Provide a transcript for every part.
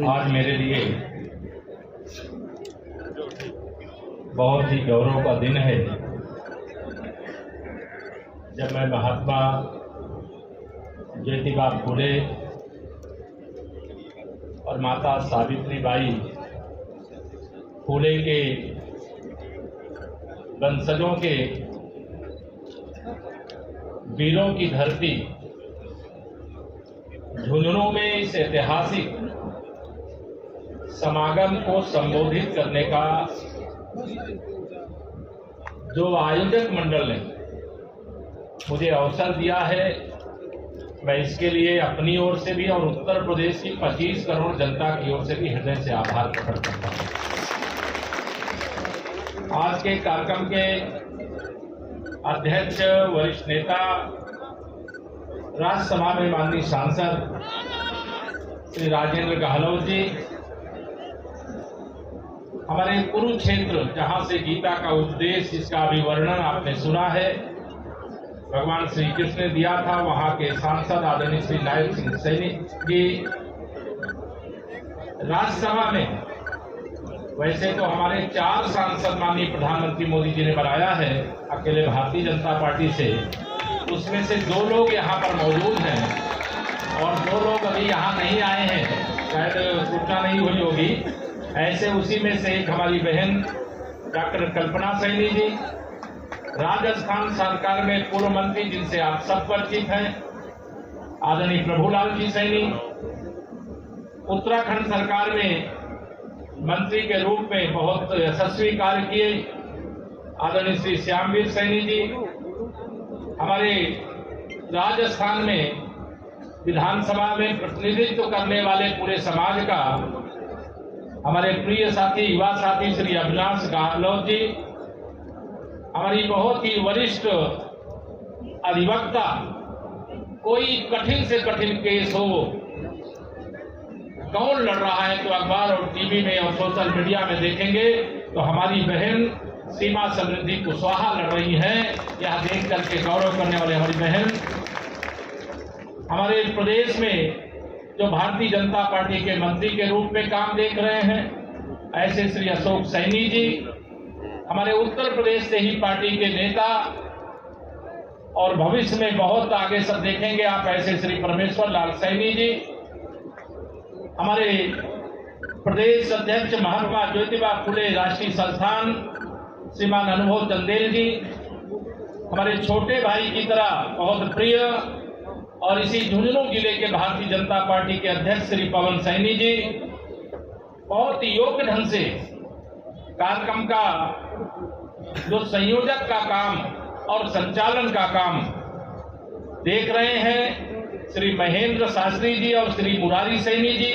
आज मेरे लिए बहुत ही गौरव का दिन है जब मैं महात्मा ज्योतिबा फूले और माता सावित्रीबाई फूले के वंशजों के वीरों की धरती झुंझुनू में इस ऐतिहासिक समागम को संबोधित करने का जो आयोजक मंडल ने मुझे अवसर दिया है, मैं इसके लिए अपनी ओर से भी और उत्तर प्रदेश की 25 करोड़ जनता की ओर से भी हृदय से आभार प्रकट करता हूं। आज के कार्यक्रम के अध्यक्ष वरिष्ठ नेता राज्यसभा में माननीय सांसद श्री राजेंद्र गहलोत जी, हमारे कुरुक्षेत्र जहां से गीता का उपदेश जिसका अभिवर्णन आपने सुना है भगवान श्री कृष्ण ने दिया था, वहां के सांसद आदरणीय श्री नायक सिंह सैनी जी, राज्यसभा में वैसे तो हमारे 4 सांसद माननीय प्रधानमंत्री मोदी जी ने बनाया है अकेले भारतीय जनता पार्टी से, उसमें से 2 लोग यहाँ पर मौजूद हैं और 2 लोग अभी यहाँ नहीं आए हैं, शायद सूचना नहीं हुई होगी। ऐसे उसी में से एक हमारी बहन डॉक्टर कल्पना सैनी जी, राजस्थान सरकार में पूर्व मंत्री जिनसे आप सब परिचित हैं, आदरणीय प्रभुलाल जी सैनी, उत्तराखंड सरकार में मंत्री के रूप में बहुत यशस्वी कार्य किए आदरणीय श्री श्यामवीर सैनी जी, हमारे राजस्थान में विधानसभा में प्रतिनिधित्व करने वाले पूरे समाज का हमारे प्रिय साथी युवा साथी श्री अविनाश गहलोत जी, हमारी बहुत ही वरिष्ठ अधिवक्ता, कोई कठिन से कठिन केस हो कौन लड़ रहा है तो अखबार और टीवी में और सोशल मीडिया में देखेंगे तो हमारी बहन सीमा समृद्धि कुशवाहा लड़ रही हैं। यह देख करके गौरव करने वाले हमारी बहन, हमारे प्रदेश में जो भारतीय जनता पार्टी के मंत्री के रूप में काम देख रहे हैं ऐसे श्री अशोक सैनी जी, हमारे उत्तर प्रदेश से ही पार्टी के नेता और भविष्य में बहुत आगे सब देखेंगे आप ऐसे श्री परमेश्वर लाल सैनी जी, हमारे प्रदेश अध्यक्ष महात्मा ज्योतिबा फूले राष्ट्रीय संस्थान श्रीमान अनुभव चंदेल जी, हमारे छोटे भाई की तरह बहुत प्रिय और इसी झुंझुनू जिले के भारतीय जनता पार्टी के अध्यक्ष श्री पवन सैनी जी, बहुत ही योग्य ढंग से कार्यक्रम का जो संयोजक का काम और संचालन का काम देख रहे हैं श्री महेंद्र शास्त्री जी और श्री मुरारी सैनी जी।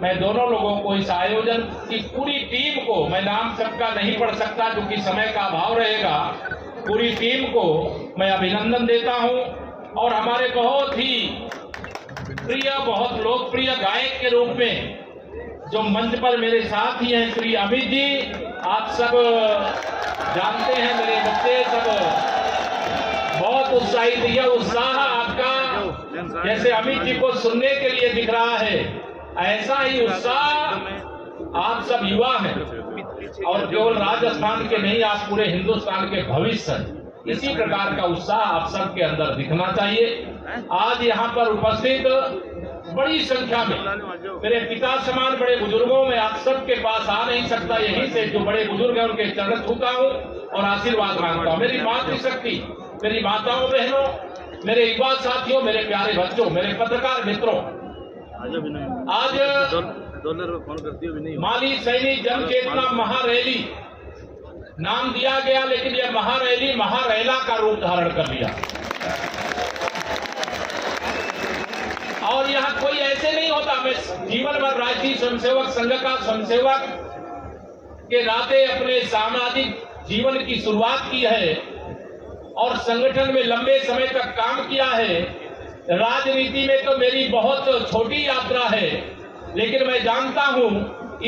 मैं दोनों लोगों को इस आयोजन की पूरी टीम को, मैं नाम सबका नहीं पढ़ सकता क्योंकि समय का अभाव रहेगा, पूरी टीम को मैं अभिनंदन देता हूं। और हमारे बहुत ही प्रिय, बहुत लोकप्रिय गायक के रूप में जो मंच पर मेरे साथ ही हैं श्री अमित जी, आप सब जानते हैं, मेरे बच्चे सब बहुत उत्साहित, यह उत्साह आपका जैसे अमित जी को सुनने के लिए दिख रहा है, ऐसा ही उत्साह आप सब युवा हैं और केवल राजस्थान के नहीं, आप पूरे हिंदुस्तान के भविष्य हैं। इसी प्रकार का उत्साह आप सबके अंदर दिखना चाहिए। आज यहाँ पर उपस्थित बड़ी संख्या में मेरे पिता समान बड़े बुजुर्गों में आप सबके पास आ नहीं सकता, यहीं से जो बड़े बुजुर्ग हैं उनके चरण छूता हूँ और आशीर्वाद मांगता हूँ। मेरी मातृशक्ति, मेरी माताओं बहनों, मेरे युवा साथियों, मेरे प्यारे बच्चों, मेरे पत्रकार मित्रों, आज माली सैनी जन चेतना महारैली नाम दिया गया, लेकिन यह महारैली महारैला का रूप धारण कर लिया। और यहाँ कोई ऐसे नहीं होता, मैं जीवन भर राष्ट्रीय स्वयंसेवक संघ का स्वयंसेवक के नाते अपने सामाजिक जीवन की शुरुआत की है और संगठन में लंबे समय तक काम किया है। राजनीति में तो मेरी बहुत छोटी यात्रा है, लेकिन मैं जानता हूं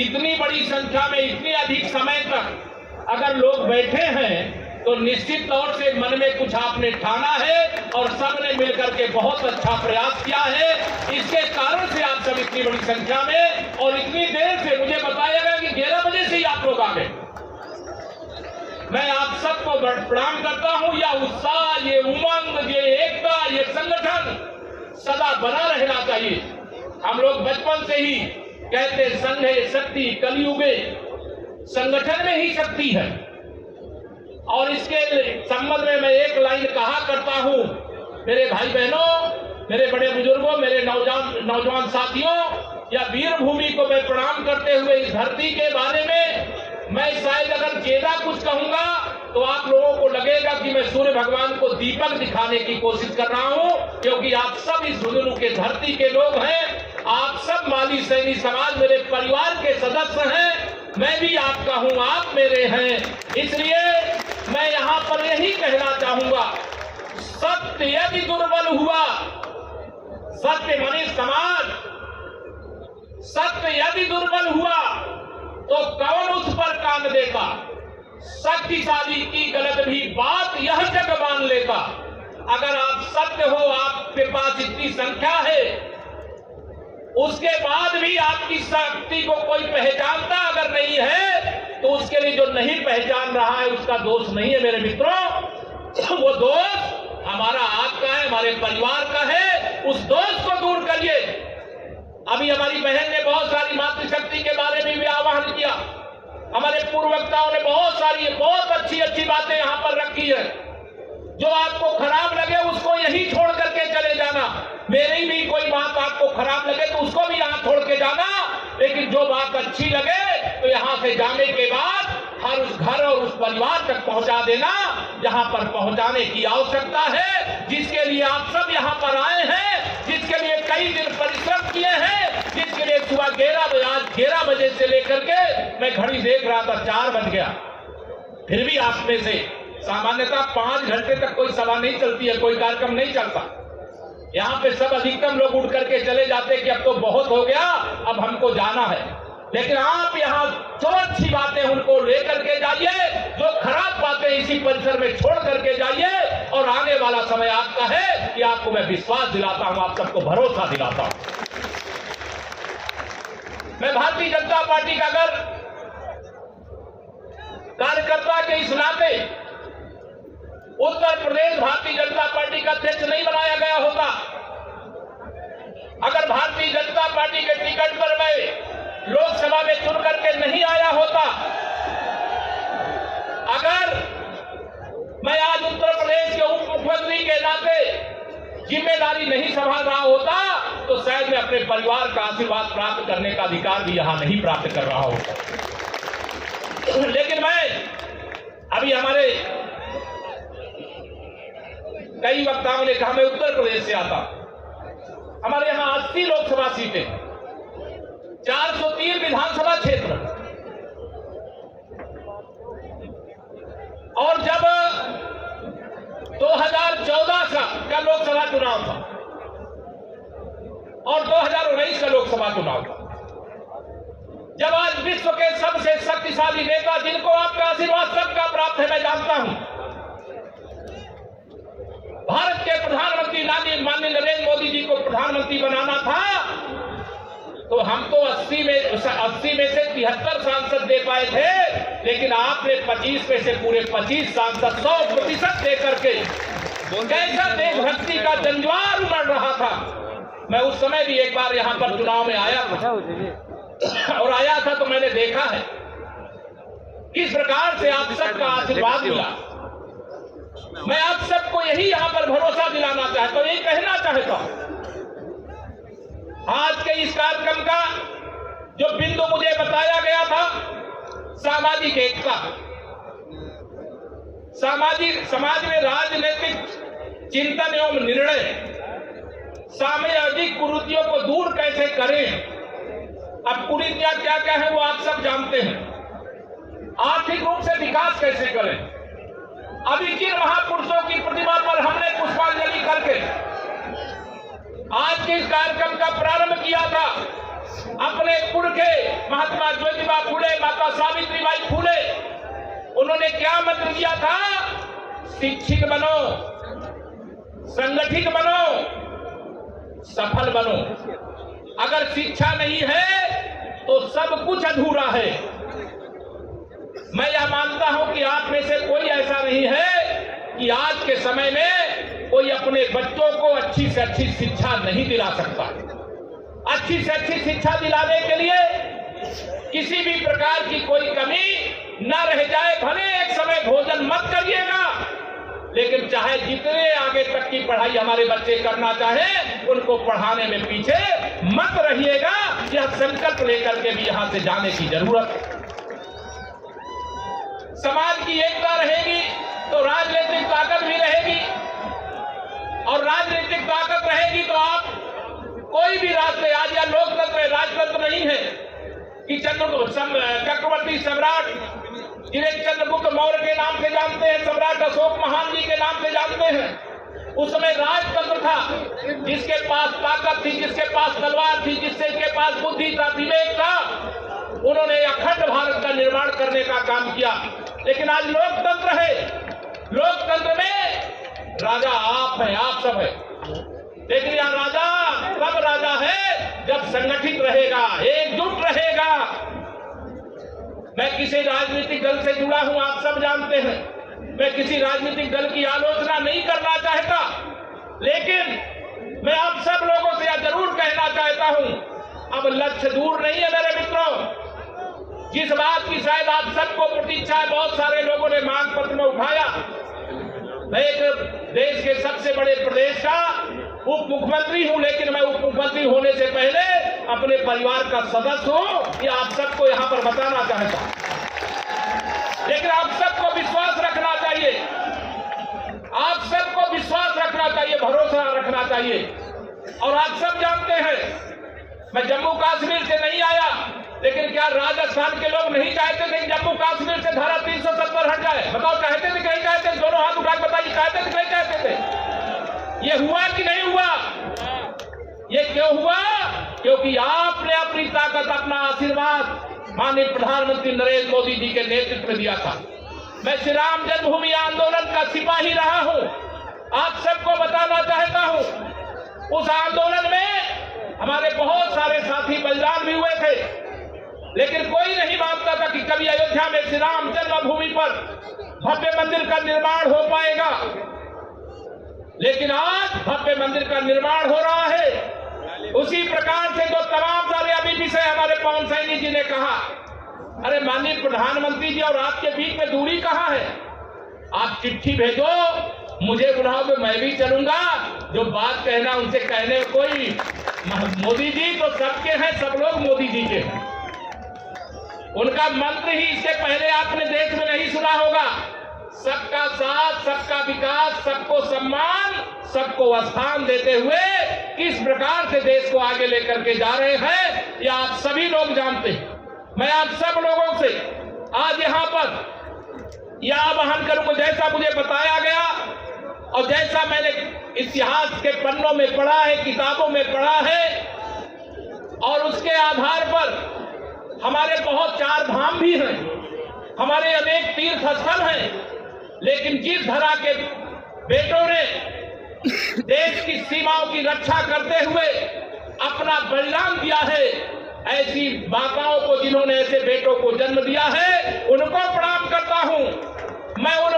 इतनी बड़ी संख्या में इतनी अधिक समय तक अगर लोग बैठे हैं तो निश्चित तौर से मन में कुछ आपने ठाना है और सबने मिलकर के बहुत अच्छा प्रयास किया है। इसके कारण से आप सब इतनी बड़ी संख्या में और इतनी देर से, मुझे बताया गया कि 11 बजे से ही आप लोग आ गए। मैं आप सबको प्रणाम करता हूं। यह उत्साह, ये उमंग, ये एकता, ये संगठन सदा बना रहना चाहिए। हम लोग बचपन से ही कहते संघ शक्ति कलयुगे, संगठन में ही शक्ति है। और इसके संबंध में मैं एक लाइन कहा करता हूं, मेरे भाई बहनों, मेरे बड़े बुजुर्गों, मेरे नौजवान साथियों, या वीर भूमि को मैं प्रणाम करते हुए इस धरती के बारे में मैं शायद अगर ज्यादा कुछ कहूंगा तो आप लोगों को लगेगा कि मैं सूर्य भगवान को दीपक दिखाने की कोशिश कर रहा हूं, क्योंकि आप सब इस झुंझुनू के धरती के लोग हैं। आप सब माली सैनी समाज मेरे परिवार के सदस्य हैं। मैं भी आपका हूं, आप मेरे हैं। इसलिए मैं यहां पर यही कहना चाहूंगा, सत्य यदि दुर्बल हुआ, सत्य माने समाज, सत्य यदि दुर्बल हुआ तो कौन उस पर कान देता? शक्तिशाली की गलत भी बात यह जग मान लेता। अगर आप सत्य हो, आपके पास इतनी संख्या है, उसके बाद भी आपकी शक्ति को कोई पहचानता अगर नहीं है, तो उसके लिए जो नहीं पहचान रहा है उसका दोष नहीं है मेरे मित्रों। वो दोष हमारा, आपका है, हमारे परिवार का है। उस दोष को दूर करिए। अभी हमारी बहन ने बहुत सारी मातृशक्ति के बारे में भी आह्वान किया। हमारे पूर्व वक्ताओं ने बहुत अच्छी अच्छी बातें यहाँ पर रखी है। जो आपको खराब लगे उसको यहीं छोड़ करके चले जाना। मेरी भी कोई बात आपको खराब लगे तो उसको भी यहाँ छोड़ के जाना, लेकिन जो बात अच्छी लगे तो यहाँ से जाने के बाद हर उस घर और उस परिवार तक पहुंचा देना जहाँ पर पहुंचाने की आवश्यकता है, जिसके लिए आप सब यहाँ पर आए हैं, जिसके लिए कई दिन परिश्रम किए हैं, जिसके लिए सुबह 11 बजे से लेकर के मैं घड़ी देख रहा था 4 बज गया। फिर भी आप में से सामान्यतः 5 घंटे तक कोई सभा नहीं चलती है, कोई कार्यक्रम नहीं चलता। यहाँ पे सब अधिकतम लोग उठ करके चले जाते कि अब तो बहुत हो गया, अब हमको जाना है। लेकिन आप यहाँ जो अच्छी बातें उनको लेकर के जाइए, जो खराब बातें इसी परिसर में छोड़ करके जाइए, और आने वाला समय आपका है कि आपको मैं विश्वास दिलाता हूं, आप सबको भरोसा दिलाता हूं। मैं भारतीय जनता पार्टी का अगर कार्यकर्ता के इस नाते उत्तर प्रदेश भारतीय जनता पार्टी का अध्यक्ष नहीं बनाया गया होता, अगर भारतीय जनता पार्टी के टिकट पर मैं लोकसभा में चुन करके नहीं आया होता, अगर मैं आज उत्तर प्रदेश के उप मुख्यमंत्री के नाते जिम्मेदारी नहीं संभाल रहा होता, तो शायद मैं अपने परिवार का आशीर्वाद प्राप्त करने का अधिकार भी यहां नहीं प्राप्त कर रहा होता। लेकिन मैं अभी हमारे कई वक्ताओं ने कहा मैं उत्तर प्रदेश से आता, हमारे यहां 80 लोकसभा सीटें, 403 विधानसभा क्षेत्र, और जब 2014 का लोकसभा चुनाव था और 2019 का लोकसभा चुनाव था, जब आज विश्व के सबसे शक्तिशाली नेता, जिनको आपका आशीर्वाद सबका प्राप्त है, मैं जानता हूं, भारत के प्रधानमंत्री माननीय नरेंद्र मोदी जी को प्रधानमंत्री बनाना था, तो हम तो 80 में से 73 सांसद दे पाए थे, लेकिन आपने 25 में से पूरे 25 सांसद 100% दे करके कैसा देशभक्ति का जंजवार उमड़ रहा था। मैं उस समय भी एक बार यहां पर चुनाव में आया था, और आया था तो मैंने देखा है किस प्रकार से आप सबका आशीर्वाद मिला। मैं आप सबको यही यहां पर भरोसा दिलाना चाहता हूं, यही कहना चाहता हूं। आज के इस कार्यक्रम का जो बिंदु मुझे बताया गया था, सामाजिक एकता, समाज में राजनीतिक चिंतन एवं निर्णय, सामाजिक कुरीतियों को दूर कैसे करें। अब कुरीतियां क्या क्या है वो आप सब जानते हैं। आर्थिक रूप से विकास कैसे करें। अभी किन महापुरुषों की प्रतिमा पर हमने पुष्पांजलि करके आज के इस कार्यक्रम का प्रारंभ किया था। अपने पुरखे महात्मा ज्योतिबा फुले, माता सावित्रीबाई फुले, उन्होंने क्या मंत्र दिया था शिक्षित बनो, संगठित बनो, सफल बनो। अगर शिक्षा नहीं है तो सब कुछ अधूरा है। मैं यह मानता हूं कि आप में से कोई ऐसा नहीं है कि आज के समय में कोई अपने बच्चों को अच्छी से अच्छी शिक्षा नहीं दिला सकता। अच्छी से अच्छी शिक्षा दिलाने के लिए किसी भी प्रकार की कोई कमी न रह जाए। भले एक समय भोजन मत करिएगा, लेकिन चाहे जितने आगे तक की पढ़ाई हमारे बच्चे करना चाहे, उनको पढ़ाने में पीछे मत रहिएगा। यह संकल्प लेकर के भी यहां से जाने की जरूरत है। समाज की एकता रहेगी तो राजनीतिक ताकत भी रहेगी, और राजनीतिक ताकत रहेगी तो आप कोई भी रास्ते, आज यह लोकतंत्र राजतंत्र नहीं है कि चक्रवर्ती सम्राट जिन्हें चंद्रगुप्त मौर्य के नाम से जानते हैं, सम्राट अशोक महान जी के नाम से जानते हैं, उस समय राजतंत्र था। जिसके पास ताकत थी, जिसके पास तलवार थी, जिसके पास बुद्धि था, विवेक था, उन्होंने अखंड भारत का निर्माण करने का काम किया। लेकिन आज लोकतंत्र है। लोकतंत्र में राजा आप हैं, आप सब है। लेकिन यह राजा तब राजा है जब संगठित रहेगा, एकजुट रहेगा। मैं किसी राजनीतिक दल से जुड़ा हूं, आप सब जानते हैं। मैं किसी राजनीतिक दल की आलोचना नहीं करना चाहता, लेकिन मैं आप सब लोगों से यह जरूर कहना चाहता हूं, अब लक्ष्य दूर नहीं है मेरे मित्रों। जिस बात की शायद आप सबको प्रतीक्षा है, बहुत सारे लोगों ने मांग पत्र में उठाया। मैं एक देश के सबसे बड़े प्रदेश का उप मुख्यमंत्री हूं, लेकिन मैं उप मुख्यमंत्री होने से पहले अपने परिवार का सदस्य हूं, ये आप सबको यहां पर बताना चाहता हूं। लेकिन आप सबको विश्वास रखना चाहिए, आप सबको विश्वास रखना चाहिए, भरोसा रखना चाहिए। और आप सब जानते हैं, मैं जम्मू कश्मीर से नहीं आया, लेकिन क्या राजस्थान के लोग नहीं चाहते थे कि जम्मू कश्मीर से धारा 370 हट जाए? बताओ, चाहते थे कि नहीं चाहते? दोनों हाथ उठा के बताइए, चाहते थे कि नहीं चाहते थे? ये हुआ कि नहीं हुआ? ये क्यों हुआ? क्योंकि आपने अपनी ताकत, अपना आशीर्वाद माननीय प्रधानमंत्री नरेंद्र मोदी जी के नेतृत्व में दिया था। मैं श्री राम जन्मभूमि आंदोलन का सिपाही रहा हूं, आप सबको बताना चाहता हूं। उस आंदोलन में हमारे बहुत सारे साथी बलिदान भी हुए थे, लेकिन कोई नहीं मानता था कि कभी अयोध्या में श्री राम जन्मभूमि पर भव्य मंदिर का निर्माण हो पाएगा। लेकिन आज भव्य मंदिर का निर्माण हो रहा है। उसी प्रकार से जो तमाम सारे अभी विषय हमारे पवन सैनी जी ने कहा, अरे माननीय प्रधानमंत्री जी और आपके बीच में दूरी कहां है? आप चिट्ठी भेजो, मुझे बुलाओगे, मैं भी चलूंगा। जो बात कहना उनसे कहने कोई, मोदी जी तो सबके हैं, सब लोग मोदी जी के हैं। उनका मंत्र ही इससे पहले आपने देश में नहीं सुना होगा, सबका साथ, सबका विकास, सबको सम्मान, सबको स्थान देते हुए किस प्रकार से देश को आगे लेकर के जा रहे हैं, ये आप सभी लोग जानते हैं। मैं आप सब लोगों से आज यहाँ पर यह आह्वान करूंगा, जैसा मुझे बताया गया और जैसा मैंने इतिहास के पन्नों में पढ़ा है, किताबों में पढ़ा है, और उसके आधार पर हमारे बहुत चार धाम भी हैं, हमारे अनेक तीर्थ स्थल हैं। लेकिन जिस धरा के बेटों ने देश की सीमाओं की रक्षा करते हुए अपना बलिदान दिया है, ऐसी माताओं को, जिन्होंने ऐसे बेटों को जन्म दिया है, उनको प्रणाम करता हूं। मैं उन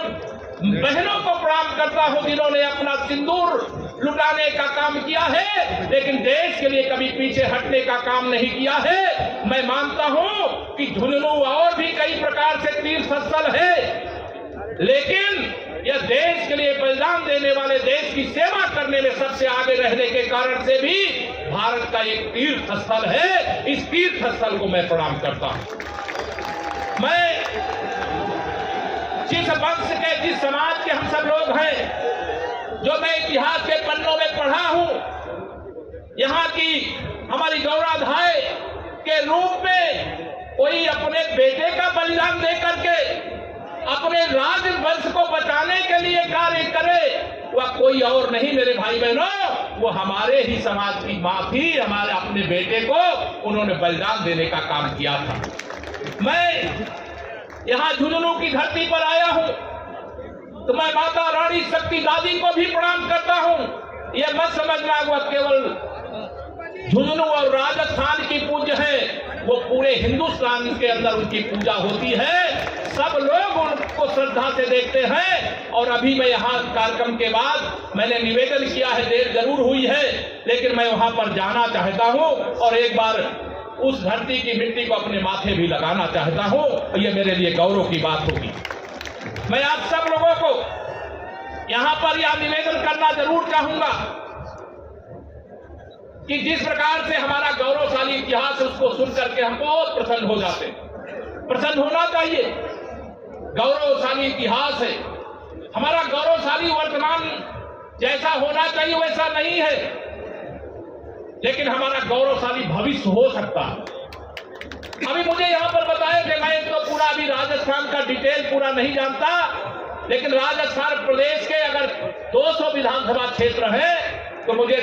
बहनों को प्रणाम करता हूं जिन्होंने अपना सिंदूर लुटाने का काम किया है, लेकिन देश के लिए कभी पीछे हटने का काम नहीं किया है। मैं मानता हूं कि झुंझुनू और भी कई प्रकार से तीर्थ स्थल है, लेकिन यह देश के लिए बलिदान देने वाले, देश की सेवा करने में सबसे आगे रहने के कारण से भी भारत का एक तीर्थ स्थल है। इस तीर्थ स्थल को मैं प्रणाम करता हूं। मैं जिस वंश के, जिस समाज के हम सब लोग हैं, जो मैं इतिहास के पन्नों में पढ़ा हूं, यहाँ की हमारी गौराधाय के रूप में कोई अपने बेटे का बलिदान दे करके अपने राजवंश को बचाने के लिए कार्य करे, वह कोई और नहीं मेरे भाई बहनों, वो हमारे ही समाज की मां थी। हमारे अपने बेटे को उन्होंने बलिदान देने का काम किया था। मैं यहाँ झुंझुनू की धरती पर आया हूँ तो मैं माता रानी शक्ति दादी को भी प्रणाम करता हूं। यह मत समझना वह केवल झुंझुनू और राजस्थान की पूज्य है, वो पूरे हिंदुस्तान के अंदर उनकी पूजा होती है। सब लोग उनको श्रद्धा से देखते हैं। और अभी मैं यहाँ कार्यक्रम के बाद मैंने निवेदन किया है, देर जरूर हुई है, लेकिन मैं वहां पर जाना चाहता हूं और एक बार उस धरती की मिट्टी को अपने माथे भी लगाना चाहता हूं। और ये मेरे लिए गौरव की बात होगी। मैं आप सब लोगों को यहां पर यह निवेदन करना जरूर चाहूंगा कि जिस प्रकार से हमारा गौरवशाली इतिहास है उसको सुनकर के हम बहुत प्रसन्न हो जाते हैं। प्रसन्न होना चाहिए। गौरवशाली इतिहास है हमारा। गौरवशाली वर्तमान जैसा होना चाहिए वैसा नहीं है, लेकिन हमारा गौरवशाली भविष्य हो सकता है। अभी मुझे यहां पर बताया कि मैं तो पूरा अभी राजस्थान का डिटेल पूरा नहीं जानता, लेकिन राजस्थान प्रदेश के अगर 200 विधानसभा क्षेत्र है तो मुझे